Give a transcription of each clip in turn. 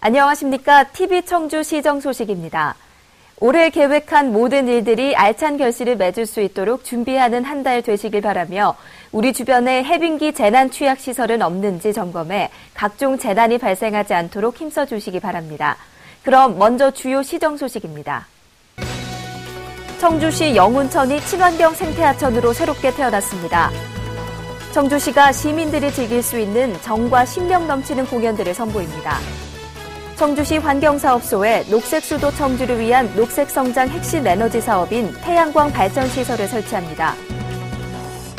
안녕하십니까. TV 청주 시정 소식입니다. 올해 계획한 모든 일들이 알찬 결실을 맺을 수 있도록 준비하는 한 달 되시길 바라며 우리 주변에 해빙기 재난 취약 시설은 없는지 점검해 각종 재난이 발생하지 않도록 힘써 주시기 바랍니다. 그럼 먼저 주요 시정 소식입니다. 청주시 영운천이 친환경 생태하천으로 새롭게 태어났습니다. 청주시가 시민들이 즐길 수 있는 정과 신명 넘치는 공연들을 선보입니다. 청주시 환경사업소에 녹색수도 청주를 위한 녹색성장 핵심 에너지 사업인 태양광 발전시설을 설치합니다.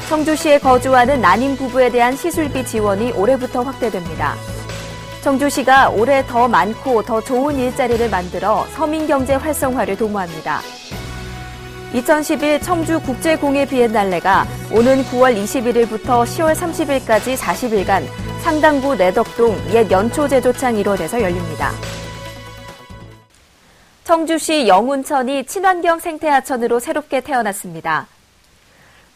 청주시에 거주하는 난임 부부에 대한 시술비 지원이 올해부터 확대됩니다. 청주시가 올해 더 많고 더 좋은 일자리를 만들어 서민경제 활성화를 도모합니다. 2011 청주국제공예 비엔날레가 오는 9월 21일부터 10월 30일까지 40일간 상당구 내덕동 옛 연초제조창 1월에서 열립니다. 청주시 영운천이 친환경 생태하천으로 새롭게 태어났습니다.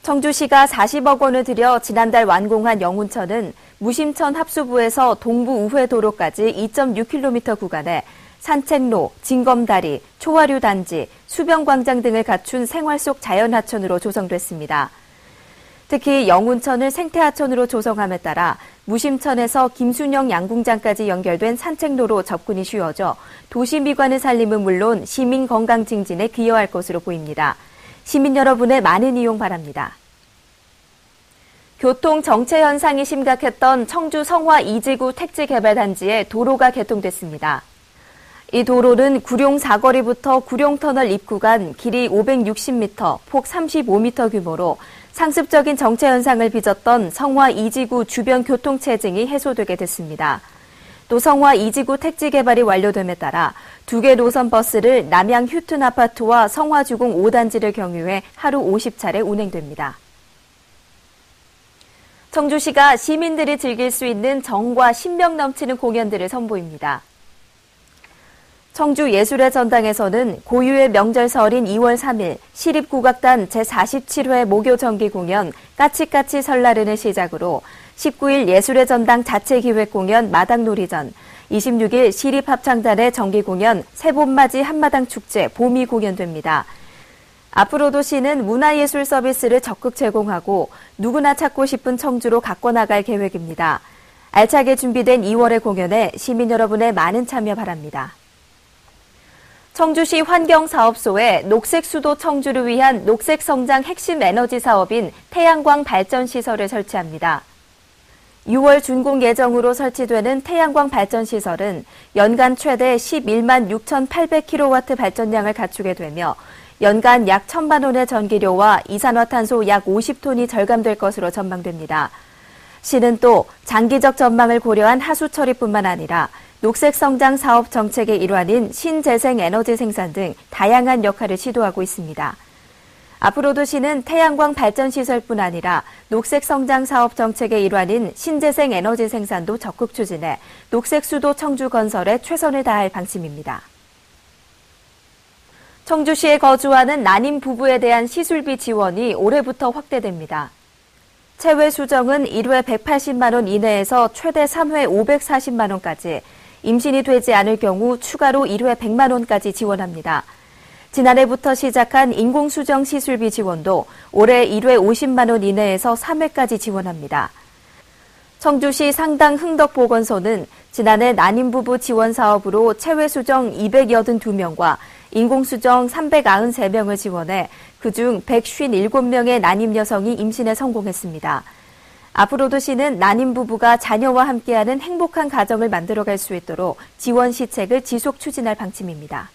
청주시가 40억 원을 들여 지난달 완공한 영운천은 무심천 합수부에서 동부 우회도로까지 2.6km 구간에 산책로, 징검다리, 초화류 단지, 수변광장 등을 갖춘 생활 속 자연하천으로 조성됐습니다. 특히 영운천을 생태하천으로 조성함에 따라 무심천에서 김순영 양궁장까지 연결된 산책로로 접근이 쉬워져 도시 미관의 살림은 물론 시민 건강 증진에 기여할 것으로 보입니다. 시민 여러분의 많은 이용 바랍니다. 교통 정체 현상이 심각했던 청주 성화 2지구 택지개발단지에 도로가 개통됐습니다. 이 도로는 구룡 사거리부터 구룡터널 입구간 길이 560m, 폭 35m 규모로 상습적인 정체 현상을 빚었던 성화 2지구 주변 교통체증이 해소되게 됐습니다. 또 성화 2지구 택지 개발이 완료됨에 따라 2개 노선 버스를 남양 휴튼 아파트와 성화주공 5단지를 경유해 하루 50차례 운행됩니다. 청주시가 시민들이 즐길 수 있는 정과 신명 넘치는 공연들을 선보입니다. 청주 예술의 전당에서는 고유의 명절설인 2월 3일 시립국악단 제47회 목요 정기 공연 까치까치 설날은을 시작으로 19일 예술의 전당 자체 기획 공연 마당놀이전, 26일 시립합창단의 정기 공연 새봄맞이 한마당 축제 봄이 공연됩니다. 앞으로도 시는 문화예술 서비스를 적극 제공하고 누구나 찾고 싶은 청주로 갖고 나갈 계획입니다. 알차게 준비된 2월의 공연에 시민 여러분의 많은 참여 바랍니다. 청주시 환경사업소에 녹색수도 청주를 위한 녹색성장 핵심 에너지 사업인 태양광 발전시설을 설치합니다. 6월 준공 예정으로 설치되는 태양광 발전시설은 연간 최대 11만 6,800kW 발전량을 갖추게 되며 연간 약 1,000만 원의 전기료와 이산화탄소 약 50톤이 절감될 것으로 전망됩니다. 시는 또 장기적 전망을 고려한 하수 처리뿐만 아니라 녹색 성장 사업 정책의 일환인 신재생 에너지 생산 등 다양한 역할을 시도하고 있습니다. 앞으로도 시는 태양광 발전시설뿐 아니라 녹색 성장 사업 정책의 일환인 신재생 에너지 생산도 적극 추진해 녹색 수도 청주 건설에 최선을 다할 방침입니다. 청주시에 거주하는 난임 부부에 대한 시술비 지원이 올해부터 확대됩니다. 체외 수정은 1회 180만 원 이내에서 최대 3회 540만 원까지, 임신이 되지 않을 경우 추가로 1회 100만 원까지 지원합니다. 지난해부터 시작한 인공수정 시술비 지원도 올해 1회 50만 원 이내에서 3회까지 지원합니다. 청주시 상당 흥덕보건소는 지난해 난임부부 지원 사업으로 체외수정 282명과 인공수정 393명을 지원해 그중 157명의 난임 여성이 임신에 성공했습니다. 앞으로도 시는 난임 부부가 자녀와 함께하는 행복한 가정을 만들어갈 수 있도록 지원 시책을 지속 추진할 방침입니다.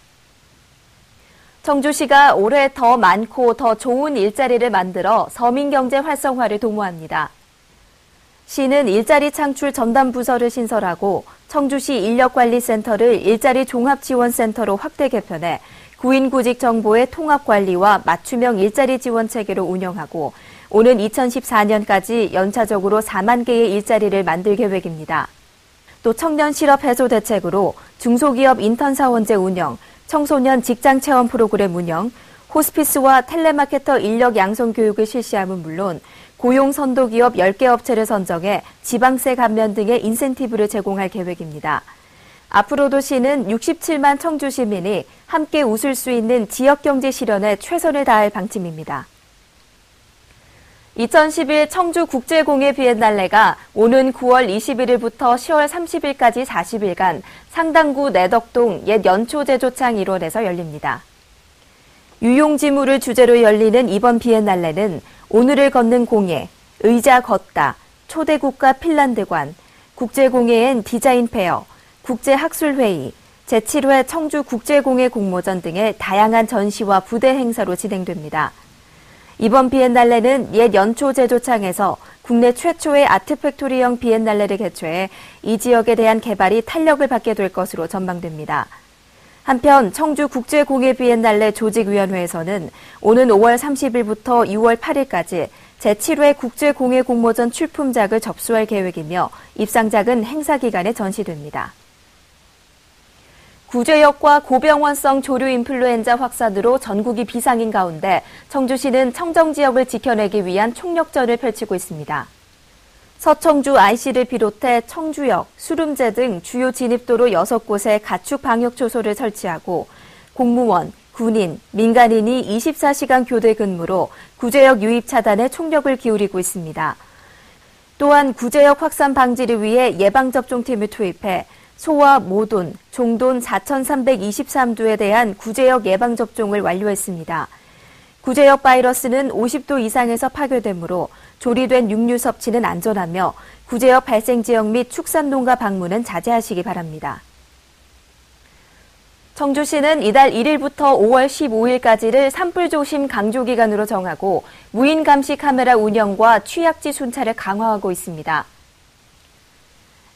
청주시가 올해 더 많고 더 좋은 일자리를 만들어 서민경제 활성화를 도모합니다. 시는 일자리 창출 전담 부서를 신설하고 청주시 인력관리센터를 일자리 종합지원센터로 확대 개편해 구인 구직 정보의 통합 관리와 맞춤형 일자리 지원 체계로 운영하고 오는 2014년까지 연차적으로 4만 개의 일자리를 만들 계획입니다. 또 청년 실업 해소 대책으로 중소기업 인턴 사원제 운영, 청소년 직장 체험 프로그램 운영, 호스피스와 텔레마케터 인력 양성 교육을 실시함은 물론 고용 선도 기업 10개 업체를 선정해 지방세 감면 등의 인센티브를 제공할 계획입니다. 앞으로도 시는 67만 청주 시민이 함께 웃을 수 있는 지역경제 실현에 최선을 다할 방침입니다. 2011 청주국제공예 비엔날레가 오는 9월 21일부터 10월 30일까지 40일간 상당구 내덕동 옛 연초제조창 일원에서 열립니다. 유용지물을 주제로 열리는 이번 비엔날레는 오늘을 걷는 공예, 의자 걷다, 초대국가 핀란드관, 국제공예엔 디자인 페어, 국제학술회의, 제7회 청주국제공예 공모전 등의 다양한 전시와 부대 행사로 진행됩니다. 이번 비엔날레는 옛 연초제조창에서 국내 최초의 아트팩토리형 비엔날레를 개최해 이 지역에 대한 개발이 탄력을 받게 될 것으로 전망됩니다. 한편 청주국제공예 비엔날레 조직위원회에서는 오는 5월 30일부터 6월 8일까지 제7회 국제공예 공모전 출품작을 접수할 계획이며 입상작은 행사 기간에 전시됩니다. 구제역과 고병원성 조류 인플루엔자 확산으로 전국이 비상인 가운데 청주시는 청정지역을 지켜내기 위한 총력전을 펼치고 있습니다. 서청주 IC를 비롯해 청주역, 수름제 등 주요 진입도로 6곳에 가축 방역 초소를 설치하고 공무원, 군인, 민간인이 24시간 교대 근무로 구제역 유입 차단에 총력을 기울이고 있습니다. 또한 구제역 확산 방지를 위해 예방접종팀을 투입해 소와 모돈, 종돈 4,323두에 대한 구제역 예방접종을 완료했습니다. 구제역 바이러스는 50도 이상에서 파괴되므로 조리된 육류 섭취는 안전하며 구제역 발생 지역 및 축산농가 방문은 자제하시기 바랍니다. 청주시는 이달 1일부터 5월 15일까지를 산불 조심 강조 기간으로 정하고 무인 감시 카메라 운영과 취약지 순찰을 강화하고 있습니다.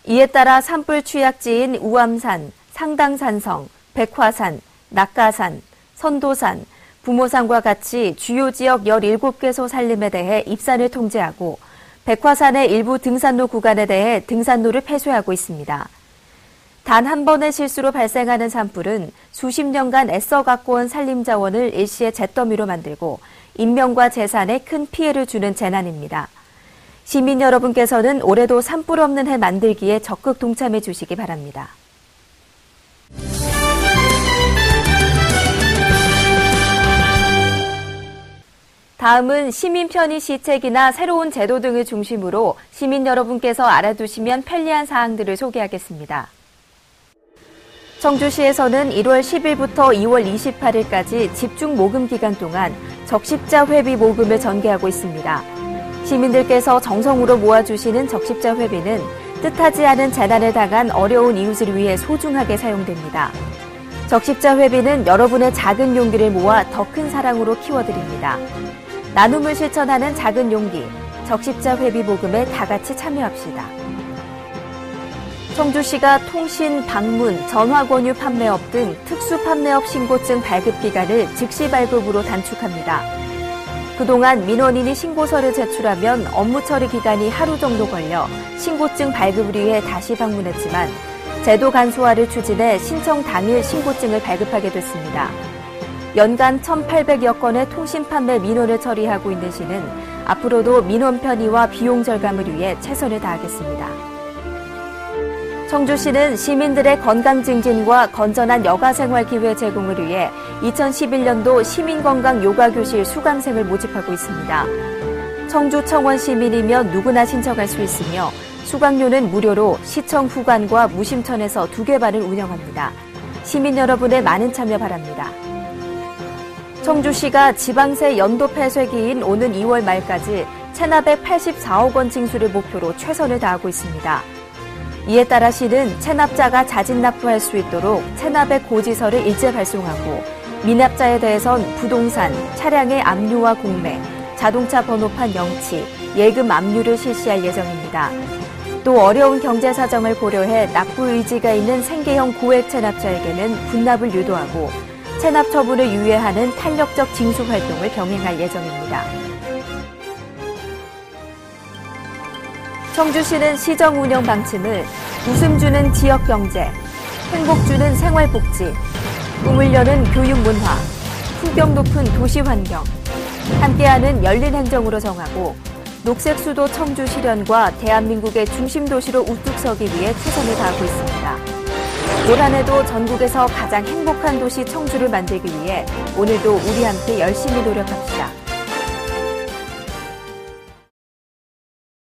이에 따라 산불 취약지인 우암산, 상당산성, 백화산, 낙가산, 선도산, 부모산과 같이 주요 지역 17개소 산림에 대해 입산을 통제하고 백화산의 일부 등산로 구간에 대해 등산로를 폐쇄하고 있습니다. 단 한 번의 실수로 발생하는 산불은 수십 년간 애써 가꿔온 산림자원을 일시에 잿더미로 만들고 인명과 재산에 큰 피해를 주는 재난입니다. 시민 여러분께서는 올해도 산불 없는 해 만들기에 적극 동참해 주시기 바랍니다. 다음은 시민 편의 시책이나 새로운 제도 등을 중심으로 시민 여러분께서 알아두시면 편리한 사항들을 소개하겠습니다. 청주시에서는 1월 10일부터 2월 28일까지 집중 모금 기간 동안 적십자 회비 모금을 전개하고 있습니다. 시민들께서 정성으로 모아주시는 적십자 회비는 뜻하지 않은 재난을 당한 어려운 이웃을 위해 소중하게 사용됩니다. 적십자 회비는 여러분의 작은 용기를 모아 더 큰 사랑으로 키워드립니다. 나눔을 실천하는 작은 용기, 적십자 회비 모금에 다 같이 참여합시다. 청주시가 통신, 방문, 전화 권유 판매업 등 특수 판매업 신고증 발급 기간을 즉시 발급으로 단축합니다. 그동안 민원인이 신고서를 제출하면 업무 처리 기간이 하루 정도 걸려 신고증 발급을 위해 다시 방문했지만 제도 간소화를 추진해 신청 당일 신고증을 발급하게 됐습니다. 연간 1,800여 건의 통신 판매 민원을 처리하고 있는 시는 앞으로도 민원 편의와 비용 절감을 위해 최선을 다하겠습니다. 청주시는 시민들의 건강 증진과 건전한 여가 생활 기회 제공을 위해 2011년도 시민건강 요가교실 수강생을 모집하고 있습니다. 청주 청원 시민이면 누구나 신청할 수 있으며 수강료는 무료로 시청 후관과 무심천에서 2개 반을 운영합니다. 시민 여러분의 많은 참여 바랍니다. 청주시가 지방세 연도 폐쇄기인 오는 2월 말까지 체납액 84억 원 징수를 목표로 최선을 다하고 있습니다. 이에 따라 시는 체납자가 자진 납부할 수 있도록 체납액 고지서를 일제 발송하고 미납자에 대해선 부동산, 차량의 압류와 공매, 자동차 번호판 영치, 예금 압류를 실시할 예정입니다. 또 어려운 경제 사정을 고려해 납부 의지가 있는 생계형 고액 체납자에게는 분납을 유도하고 체납 처분을 유예하는 탄력적 징수 활동을 병행할 예정입니다. 청주시는 시정 운영 방침을 웃음 주는 지역 경제, 행복 주는 생활복지, 꿈을 여는 교육 문화, 품격 높은 도시 환경, 함께하는 열린 행정으로 정하고 녹색 수도 청주 실현과 대한민국의 중심 도시로 우뚝 서기 위해 최선을 다하고 있습니다. 올 한 해도 전국에서 가장 행복한 도시 청주를 만들기 위해 오늘도 우리 함께 열심히 노력합시다.